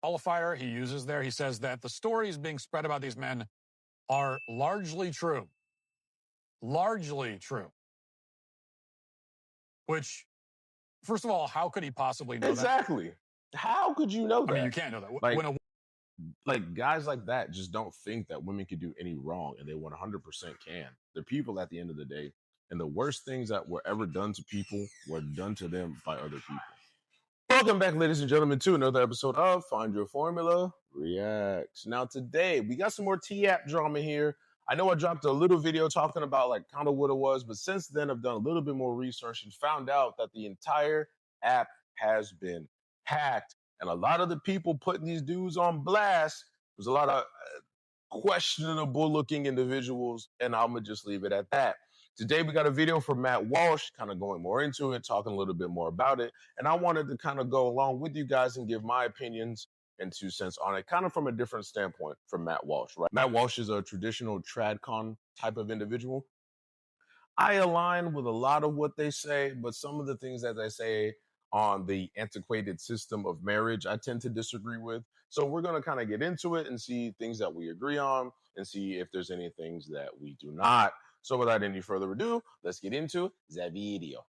qualifier he uses there. He says that the stories being spread about these men are largely true. Largely true. Which, first of all, how could he possibly know that? Exactly. How could you know that? I mean, you can't know that. Like guys like that just don't think that women can do any wrong, and they 100% can. They're people at the end of the day, and the worst things that were ever done to people were done to them by other people. Welcome back, ladies and gentlemen, to another episode of Find Your Formula Reacts. Now today we got some more T-app drama here. I know I dropped a little video talking about like kind of what it was, but since then I've done a little bit more research and found out that the entire app has been hacked. And a lot of the people putting these dudes on blast was a lot of questionable looking individuals, and I'm gonna just leave it at that. Today we got a video from Matt Walsh, kind of going more into it, talking a little bit more about it, and I wanted to kind of go along with you guys and give my opinions and 2 cents on it, kind of from a different standpoint from Matt Walsh, right? Matt Walsh is a traditional tradcon type of individual. I align with a lot of what they say, but some of the things that they say on the antiquated system of marriage, I tend to disagree with. So we're going to kind of get into it and see things that we agree on and see if there's any things that we do not. So without any further ado, let's get into the video.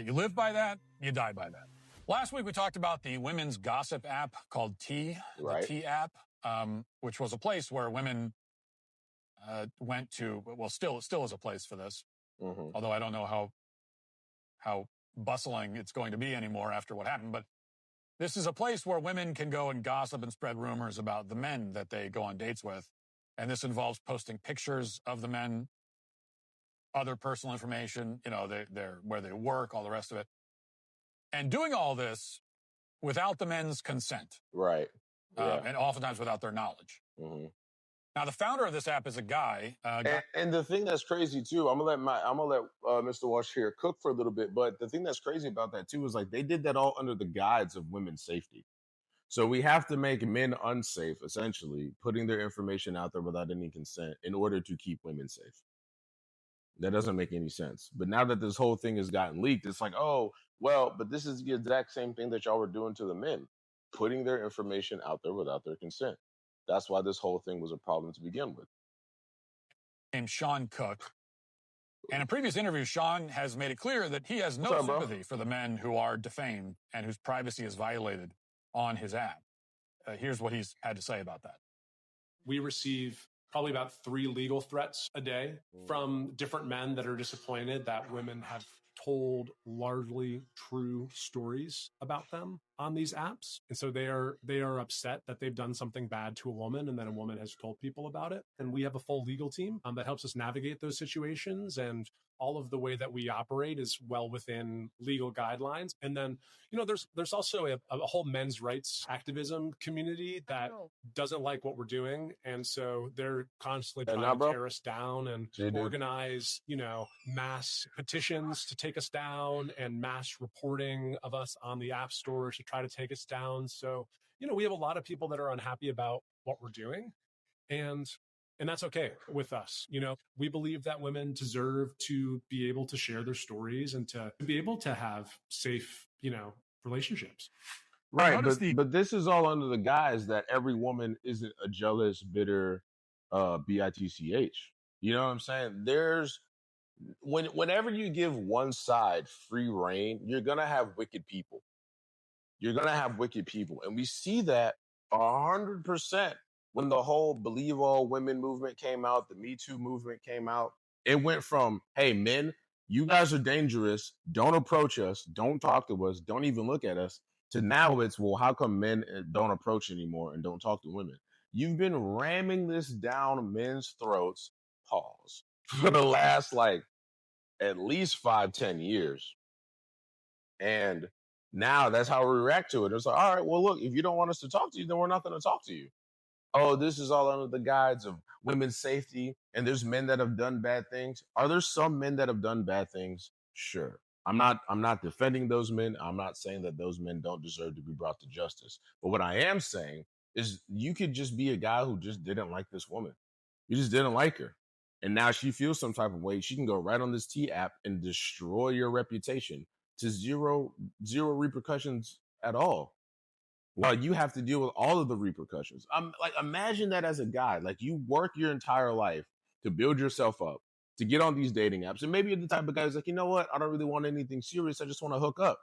You live by that, you die by that. Last week we talked about the women's gossip app called T, Right. the T app, which was a place where women went to. Well, still is a place for this. Mm-hmm. Although I don't know how bustling it's going to be anymore after what happened. But this is a place where women can go and gossip and spread rumors about the men that they go on dates with. And this involves posting pictures of the men, other personal information, their where they work, all the rest of it. And doing all this without the men's consent. Right. Yeah. And oftentimes without their knowledge. Mm-hmm. Now, the founder of this app is a guy. And the thing that's crazy too, I'm gonna let Mr. Walsh here cook for a little bit. But the thing that's crazy about that too is like they did that all under the guise of women's safety. So we have to make men unsafe, essentially, putting their information out there without any consent in order to keep women safe. That doesn't make any sense. But now that this whole thing has gotten leaked, it's like, oh, well, but this is the exact same thing that y'all were doing to the men, putting their information out there without their consent. That's why this whole thing was a problem to begin with. Named Sean Cook. And in a previous interview, Sean has made it clear that he has no sympathy for the men who are defamed and whose privacy is violated on his app. Here's what he's had to say about that. We receive probably about 3 legal threats a day from different men that are disappointed that women have told largely true stories about them on these apps. And so they are upset that they've done something bad to a woman and then a woman has told people about it. And we have a full legal team that helps us navigate those situations, and all of the way that we operate is well within legal guidelines. And then, there's also a whole men's rights activism community that doesn't like what we're doing. And so they're constantly trying to tear us down and organize, mass petitions to take us down and mass reporting of us on the app store to try to take us down. So, we have a lot of people that are unhappy about what we're doing. And that's okay with us. We believe that women deserve to be able to share their stories and to be able to have safe, relationships. Right. But this is all under the guise that every woman isn't a jealous, bitter, bitch. You know what I'm saying? Whenever you give one side free reign, you're going to have wicked people. And we see that 100%. When the whole Believe All Women movement came out, the Me Too movement came out, it went from, hey, men, you guys are dangerous. Don't approach us. Don't talk to us. Don't even look at us. To now it's, well, how come men don't approach anymore and don't talk to women? You've been ramming this down men's throats, pause, for the last, at least 5-10 years. And now that's how we react to it. It's like, all right, well, look, if you don't want us to talk to you, then we're not going to talk to you. Oh, this is all under the guise of women's safety, and there's men that have done bad things. Are there some men that have done bad things? Sure. I'm not defending those men. I'm not saying that those men don't deserve to be brought to justice. But what I am saying is you could just be a guy who just didn't like this woman. You just didn't like her. And now she feels some type of way. She can go right on this T app and destroy your reputation to zero repercussions at all. Well, you have to deal with all of the repercussions. Like, imagine that as a guy. Like, you work your entire life to build yourself up, to get on these dating apps. And maybe you're the type of guy who's like, you know what? I don't really want anything serious. I just want to hook up.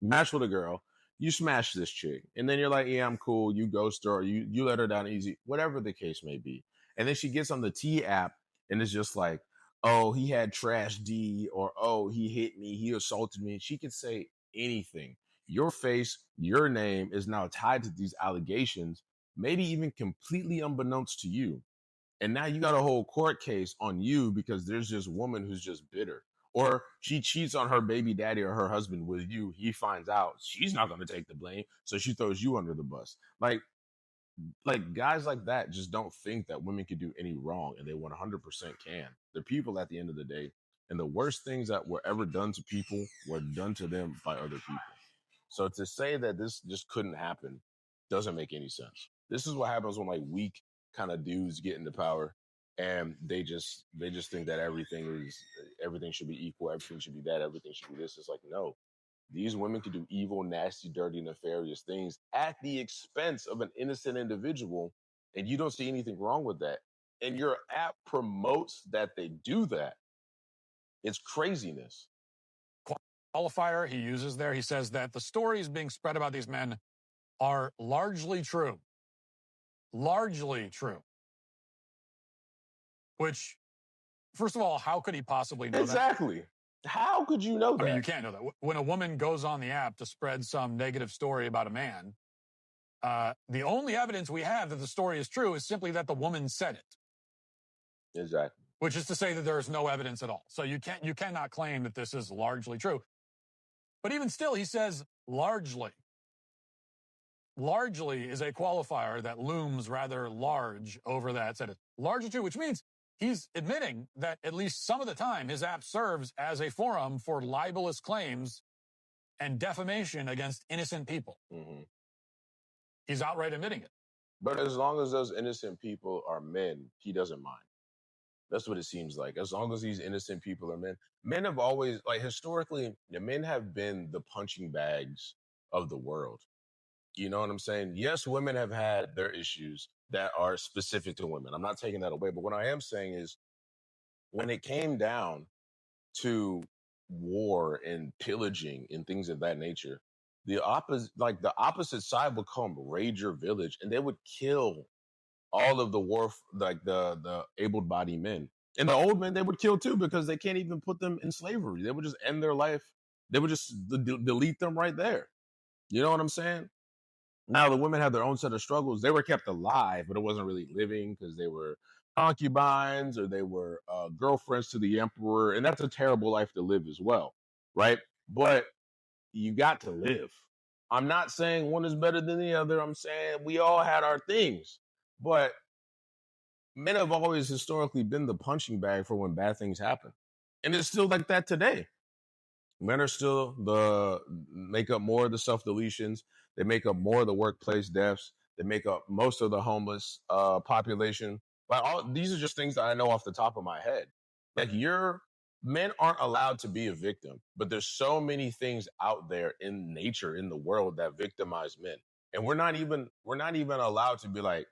Match with a girl. You smash this chick. And then you're like, yeah, I'm cool. You ghost her, or you let her down easy, whatever the case may be. And then she gets on the T app and it's just like, oh, he had trash D, or oh, he hit me, he assaulted me. She could say anything. Your face, your name is now tied to these allegations, maybe even completely unbeknownst to you. And now you got a whole court case on you because there's this woman who's just bitter. Or she cheats on her baby daddy or her husband with you. He finds out. She's not going to take the blame. So she throws you under the bus. Like guys like that just don't think that women can do any wrong, and they 100% can. They're people at the end of the day. And the worst things that were ever done to people were done to them by other people. So to say that this just couldn't happen doesn't make any sense. This is what happens when like weak kind of dudes get into power, and they just think that everything should be equal, everything should be that, everything should be this. It's like, no, these women can do evil, nasty, dirty, nefarious things at the expense of an innocent individual, and you don't see anything wrong with that. And your app promotes that they do that. It's craziness. Qualifier he uses there, he says that the stories being spread about these men are largely true. Largely true. Which, first of all, how could he possibly know that? Exactly. How could you know that? I mean, you can't know that. When a woman goes on the app to spread some negative story about a man, the only evidence we have that the story is true is simply that the woman said it. Exactly. Which is to say that there is no evidence at all. So you cannot claim that this is largely true. But even still, he says largely. Largely is a qualifier that looms rather large over that sentence. Largely true, which means he's admitting that at least some of the time his app serves as a forum for libelous claims and defamation against innocent people. Mm-hmm. He's outright admitting it. But as long as those innocent people are men, he doesn't mind. That's what it seems like. As long as these innocent people are men. Men have always, like, historically, the men have been the punching bags of the world. You know what I'm saying? Yes, women have had their issues that are specific to women. I'm not taking that away. But what I am saying is, when it came down to war and pillaging and things of that nature, the opposite side would come raid your village, and they would kill all of the able-bodied men. And the old men they would kill too, because they can't even put them in slavery. They would just end their life. They would just delete them right there. You know what I'm saying? Now the women had their own set of struggles. They were kept alive, but it wasn't really living because they were concubines or they were girlfriends to the emperor, and that's a terrible life to live as well, right? But you got to live. I'm not saying one is better than the other. I'm saying we all had our things, but men have always historically been the punching bag for when bad things happen, and it's still like that today. Men are still make up more of the self deletions. They make up more of the workplace deaths. They make up most of the homeless population. But these are just things that I know off the top of my head. Like, men aren't allowed to be a victim, but there's so many things out there in nature, in the world, that victimize men, and we're not even allowed to be like,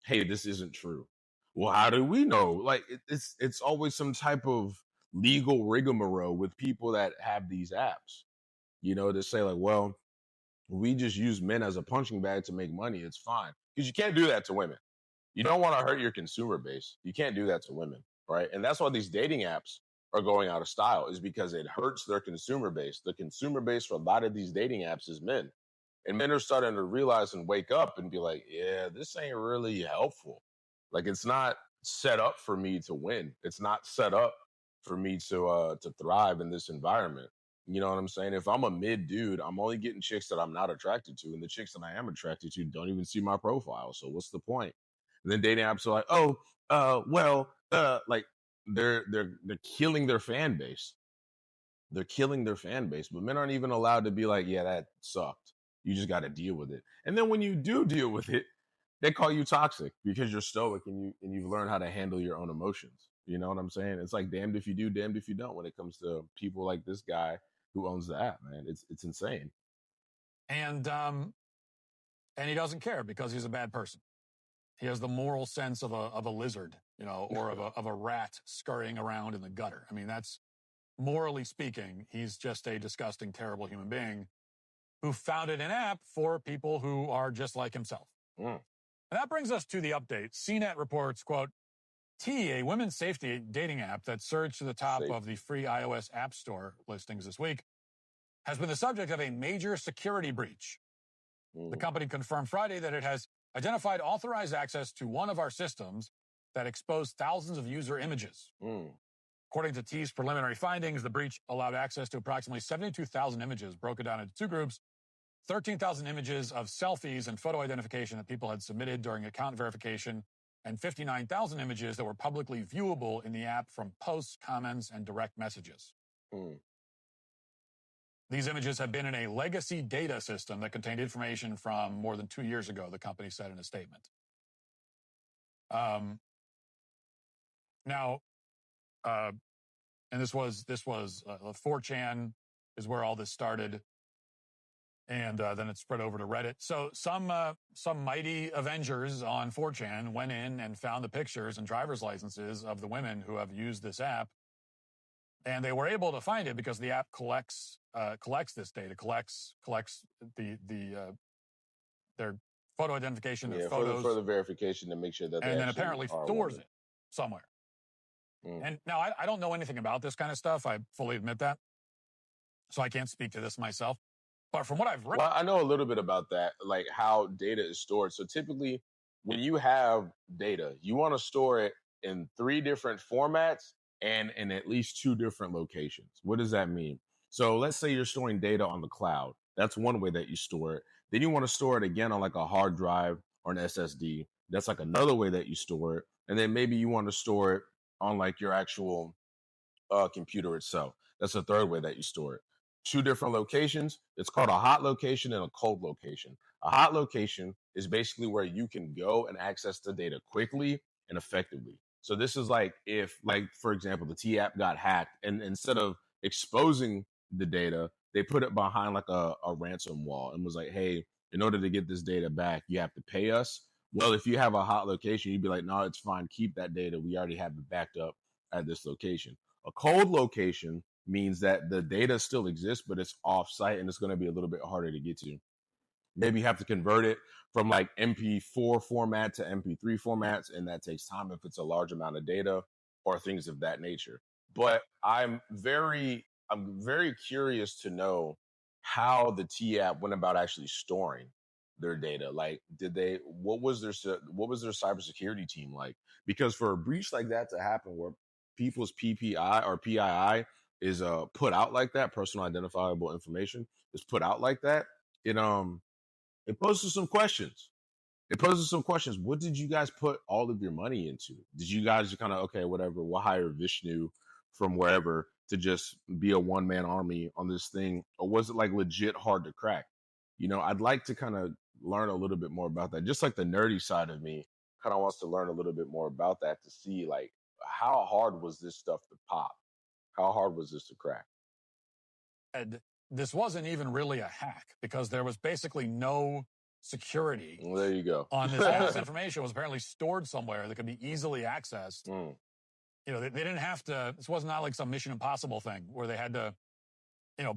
hey, this isn't true. Well, how do we know? Like, it's always some type of legal rigmarole with people that have these apps, to say like, well, we just use men as a punching bag to make money. It's fine. Because you can't do that to women. You don't want to hurt your consumer base. You can't do that to women, right? And that's why these dating apps are going out of style, is because it hurts their consumer base. The consumer base for a lot of these dating apps is men. And men are starting to realize and wake up and be like, yeah, this ain't really helpful. Like, it's not set up for me to win. It's not set up for me to thrive in this environment. You know what I'm saying? If I'm a mid dude, I'm only getting chicks that I'm not attracted to, and the chicks that I am attracted to don't even see my profile. So what's the point? And then dating apps are like, like they're killing their fan base. They're killing their fan base, but men aren't even allowed to be like, yeah, that sucked. You just got to deal with it. And then when you do deal with it, they call you toxic because you're stoic and you've learned how to handle your own emotions. You know what I'm saying? It's like damned if you do, damned if you don't when it comes to people like this guy who owns the app, man. It's insane. And And he doesn't care because he's a bad person. He has the moral sense of a lizard, or of a rat scurrying around in the gutter. I mean, that's, morally speaking, he's just a disgusting, terrible human being who founded an app for people who are just like himself. And that brings us to the update. CNET reports, quote, T, a women's safety dating app that surged to the top of the free iOS App Store listings this week, has been the subject of a major security breach. The company confirmed Friday that it has identified authorized access to one of our systems that exposed thousands of user images. According to T's preliminary findings, the breach allowed access to approximately 72,000 images broken down into two groups, 13,000 images of selfies and photo identification that people had submitted during account verification, and 59,000 images that were publicly viewable in the app from posts, comments, and direct messages. These images have been in a legacy data system that contained information from more than 2 years ago, the company said in a statement. And this was 4chan is where all this started. And then it spread over to Reddit. So some mighty Avengers on 4chan went in and found the pictures and driver's licenses of the women who have used this app. And they were able to find it because the app collects this data, collects their photo identification, their photos, for the verification to make sure that, and then apparently stores it somewhere. And now I don't know anything about this kind of stuff. I fully admit that, so I can't speak to this myself. But from what I've read, well, I know a little bit about that, like how data is stored. So typically, when you have data, you want to store it in 3 different formats and in at least 2 different locations. What does that mean? So let's say you're storing data on the cloud. That's one way that you store it. Then you want to store it again on like a hard drive or an SSD. That's like another way that you store it. And then maybe you want to store it on like your actual computer itself. That's a third way that you store it. 2 different locations. It's called a hot location and a cold location. A hot location is basically where you can go and access the data quickly and effectively. So this is like if, like, for example, the T app got hacked, and instead of exposing the data, they put it behind like a ransom wall and was like, hey, in order to get this data back, you have to pay us. Well, if you have a hot location, you'd be like, no, it's fine. Keep that data. We already have it backed up at this location. A cold location means that the data still exists, but it's off-site and it's going to be a little bit harder to get to. Maybe you have to convert it from like MP4 format to MP3 formats, and that takes time if it's a large amount of data or things of that nature. But I'm very curious to know how the T app went about actually storing their data. Like, what was their cybersecurity team like? Because for a breach like that to happen, where people's PPI or PII is put out like that, personal identifiable information is put out like that, it poses some questions. What did you guys put all of your money into? Did you guys just kind of, okay, whatever, we'll hire Vishnu from wherever to just be a one-man army on this thing? Or was it like legit hard to crack? I'd like to kind of learn a little bit more about that. Just like the nerdy side of me kind of wants to learn a little bit more about that to see like how hard was this stuff to pop? How hard was this to crack? This wasn't even really a hack because there was basically no security. Well, there you go. On this. All this information was apparently stored somewhere that could be easily accessed. They didn't have to. This was not like some Mission Impossible thing where they had to,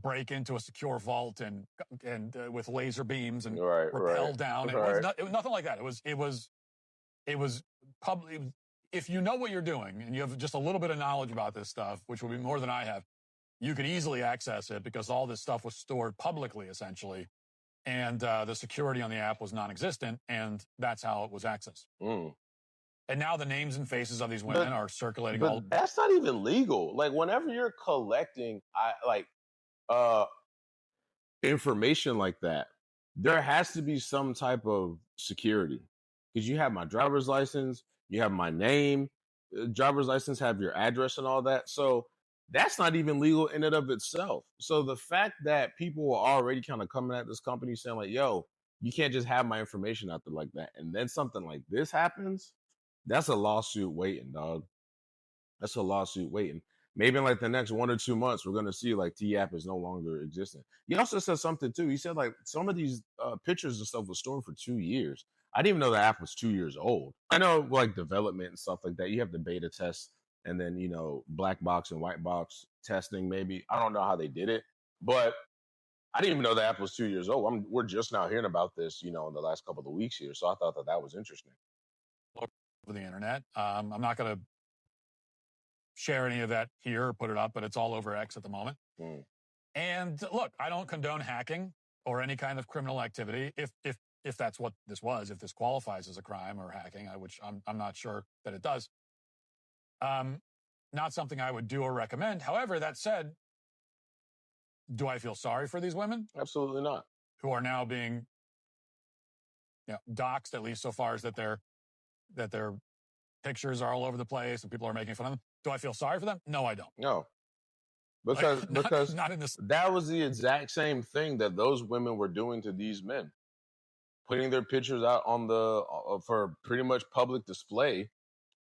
break into a secure vault and with laser beams and rappel down. It was nothing like that. It was public. If you know what you're doing and you have just a little bit of knowledge about this stuff, which would be more than I have, you could easily access it because all this stuff was stored publicly, essentially. And the security on the app was non-existent, and that's how it was accessed. And now the names and faces of these women are circulating. But that's not even legal. Like, whenever you're collecting information like that, there has to be some type of security. Because you have my driver's license, you have my name, driver's license have your address and all that. So that's not even legal in and of itself. So the fact that people were already kind of coming at this company saying like, yo, you can't just have my information out there like that, and then something like this happens, that's a lawsuit waiting, dog. That's a lawsuit waiting. maybe in like the next 1 or 2 months, we're going to see like T-App is no longer existing. He also said something too. He said like some of these pictures and stuff was stored for 2 years. I didn't even know the app was 2 years old. I know like development and stuff like that. You have the beta test and then, you know, black box and white box testing maybe. I don't know how they did it, but I didn't even know the app was 2 years old. We're just now hearing about this, you know, in the last couple of weeks here. So I thought that was interesting. Over the internet. I'm not going to share any of that here or put it up, but it's all over X at the moment. And look, I don't condone hacking or any kind of criminal activity. If that's what this was, if this qualifies as a crime or hacking, which I'm not sure that it does. Not something I would do or recommend. However, that said, do I feel sorry for these women? Absolutely not. Who are now being, doxxed, at least so far as that their pictures are all over the place and people are making fun of them. Do I feel sorry for them? No, I don't. No. Because not in this. That was the exact same thing that those women were doing to these men. Putting their pictures out on for pretty much public display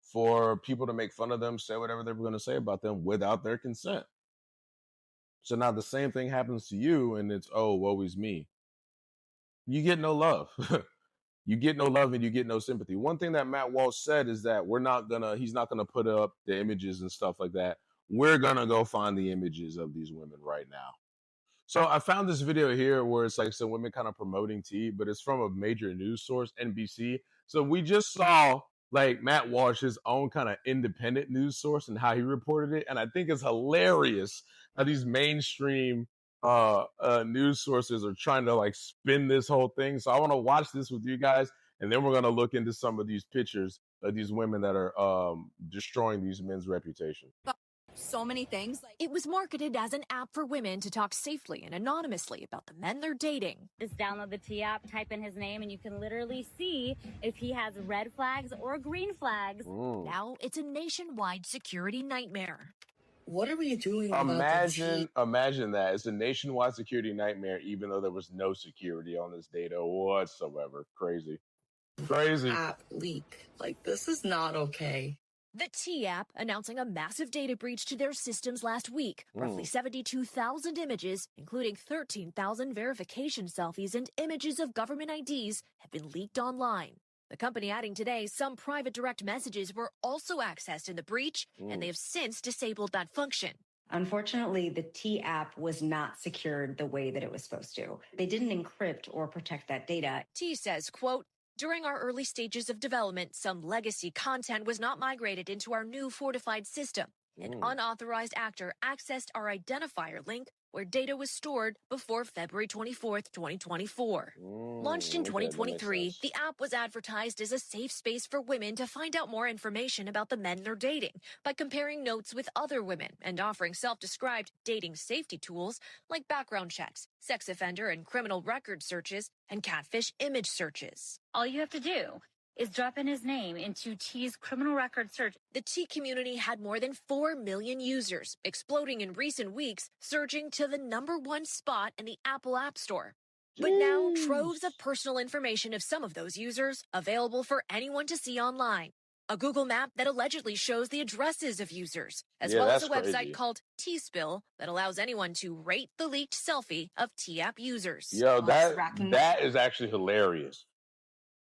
for people to make fun of them, say whatever they were going to say about them without their consent. So now the same thing happens to you and it's, oh, woe is me. You get no love. You get no love and you get no sympathy. One thing that Matt Walsh said is that he's not gonna put up the images and stuff like that. We're gonna go find the images of these women right now. So I found this video here where it's like some women kind of promoting tea, but it's from a major news source, NBC. So we just saw like Matt Walsh's own kind of independent news source and how he reported it. And I think it's hilarious how these mainstream news sources are trying to like spin this whole thing. So I want to watch this with you guys, and then we're going to look into some of these pictures of these women that are destroying these men's reputation. So many things. It was marketed as an app for women to talk safely and anonymously about the men they're dating. Just download the T-App, type in his name, and you can literally see if he has red flags or green flags. Now it's a nationwide security nightmare. What are we doing? Imagine that. It's a nationwide security nightmare, even though there was no security on this data whatsoever. Crazy. App leak. Like, this is not okay. The T-App announcing a massive data breach to their systems last week. Roughly 72,000 images, including 13,000 verification selfies and images of government IDs, have been leaked online. The company adding today some private direct messages were also accessed in the breach, and they have since disabled that function. Unfortunately, the T-App was not secured the way that it was supposed to. They didn't encrypt or protect that data. T says, quote, during our early stages of development, some legacy content was not migrated into our new fortified system. An unauthorized actor accessed our identifier link where data was stored before February 24th, 2024. Launched in 2023, the app was advertised as a safe space for women to find out more information about the men they're dating by comparing notes with other women and offering self-described dating safety tools like background checks, sex offender and criminal record searches, and catfish image searches. All you have to do is drop in his name into T's criminal record search. The T community had more than 4 million users, exploding in recent weeks, surging to the #1 spot in the Apple App Store. But now, troves of personal information of some of those users available for anyone to see online. A Google map that allegedly shows the addresses of users, as well as a website called T-Spill that allows anyone to rate the leaked selfie of T-App users. Yo, that is actually hilarious.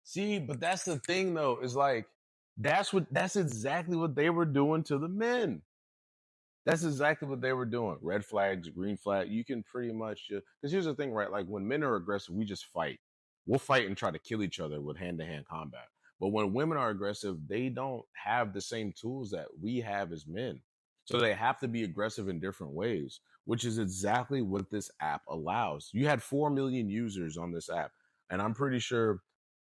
See, but that's the thing though, is like, that's exactly what they were doing to the men. That's exactly what they were doing. Red flags, green flag. You can pretty much because here's the thing, right? Like when men are aggressive, we just fight. We'll fight and try to kill each other with hand-to-hand combat. But when women are aggressive, they don't have the same tools that we have as men. So they have to be aggressive in different ways, which is exactly what this app allows. You had 4 million users on this app, and I'm pretty sure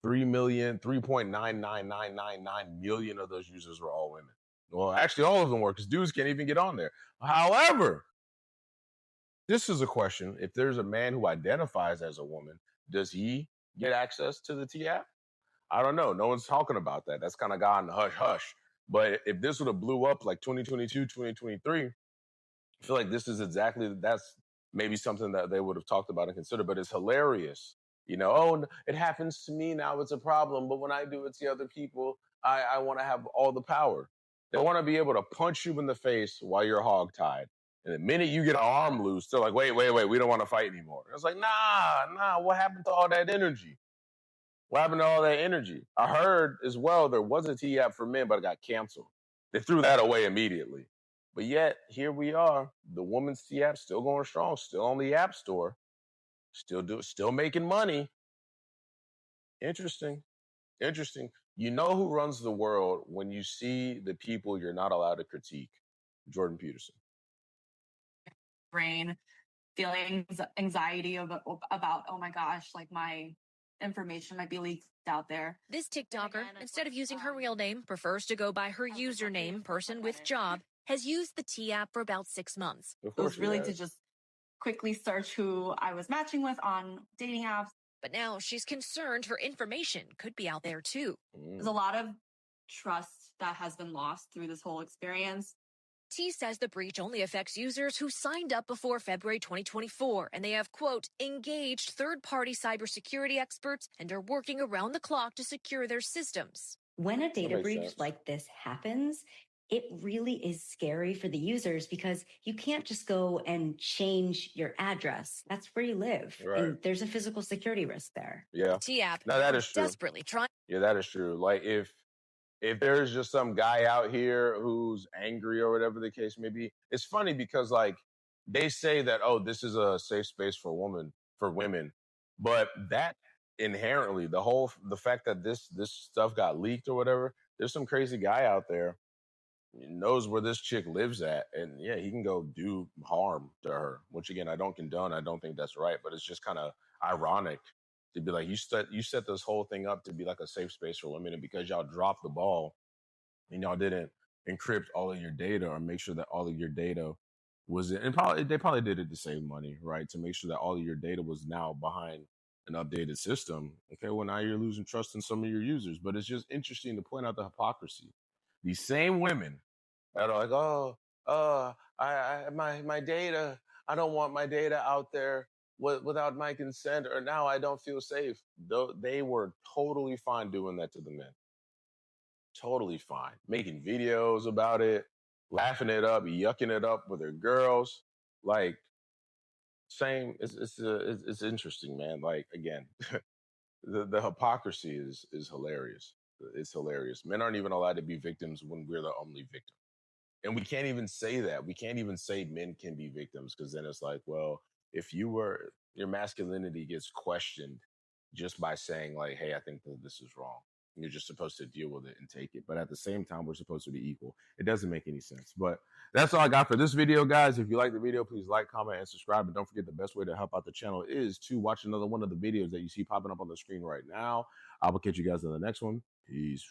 3.99999 million of those users were all women. Well, actually, all of them were, because dudes can't even get on there. However, this is a question. If there's a man who identifies as a woman, does he get access to the T-App? I don't know. No one's talking about that. That's kind of gone hush-hush. But if this would have blew up like 2022, 2023, I feel like that's maybe something that they would have talked about and considered. But it's hilarious. You know, oh, it happens to me now, it's a problem. But when I do it to other people, I want to have all the power. They want to be able to punch you in the face while you're hogtied. And the minute you get an arm loose, they're like, wait, we don't want to fight anymore. It's like, nah, what happened to all that energy? What happened to all that energy? I heard as well there was a T-app for men, but it got canceled. They threw that away immediately. But yet, here we are. The woman's T-app still going strong, still on the App Store, still making money. Interesting. You know who runs the world when you see the people you're not allowed to critique? Jordan Peterson. Brain feeling anxiety about, oh my gosh, like my information might be leaked out there. This TikToker, instead of using her real name, prefers to go by her username, person with job, has used the T app for about 6 months. Of It was course really to just quickly search who I was matching with on dating apps. But now she's concerned her information could be out there too. There's a lot of trust that has been lost through this whole experience. T says the breach only affects users who signed up before February 2024, and they have, quote, engaged third-party cybersecurity experts and are working around the clock to secure their systems. When a data breach like this happens, it really is scary for the users because you can't just go and change your address. That's where you live. Right. And there's a physical security risk there. Yeah. T app no, that is true. Desperately trying. Yeah, that is true. Like if there's just some guy out here who's angry or whatever the case may be, it's funny because like they say that, oh, this is a safe space for women, but that inherently, the fact that this stuff got leaked or whatever, there's some crazy guy out there knows where this chick lives at, and yeah, he can go do harm to her, which again I don't condone. I don't think that's right, but it's just kind of ironic to be like, you set this whole thing up to be like a safe space for women, and because y'all dropped the ball and y'all didn't encrypt all of your data or make sure that all of your data was in, and they probably did it to save money, right, to make sure that all of your data was now behind an updated system. Okay, well, now you're losing trust in some of your users. But it's just interesting to point out the hypocrisy. These same women that are like, my data, I don't want my data out there without my consent, or now I don't feel safe. They were totally fine doing that to the men. Totally fine. Making videos about it, laughing it up, yucking it up with their girls. Like, same, it's interesting, man. Like, again, the hypocrisy is hilarious. It's hilarious. Men aren't even allowed to be victims when we're the only victim. And we can't even say that. We can't even say men can be victims, because then it's like, well, if your masculinity gets questioned just by saying like, hey, I think that this is wrong, you're just supposed to deal with it and take it. But at the same time, we're supposed to be equal. It doesn't make any sense. But that's all I got for this video, guys. If you like the video, please like, comment, and subscribe. And don't forget, the best way to help out the channel is to watch another one of the videos that you see popping up on the screen right now. I will catch you guys in the next one. Peace.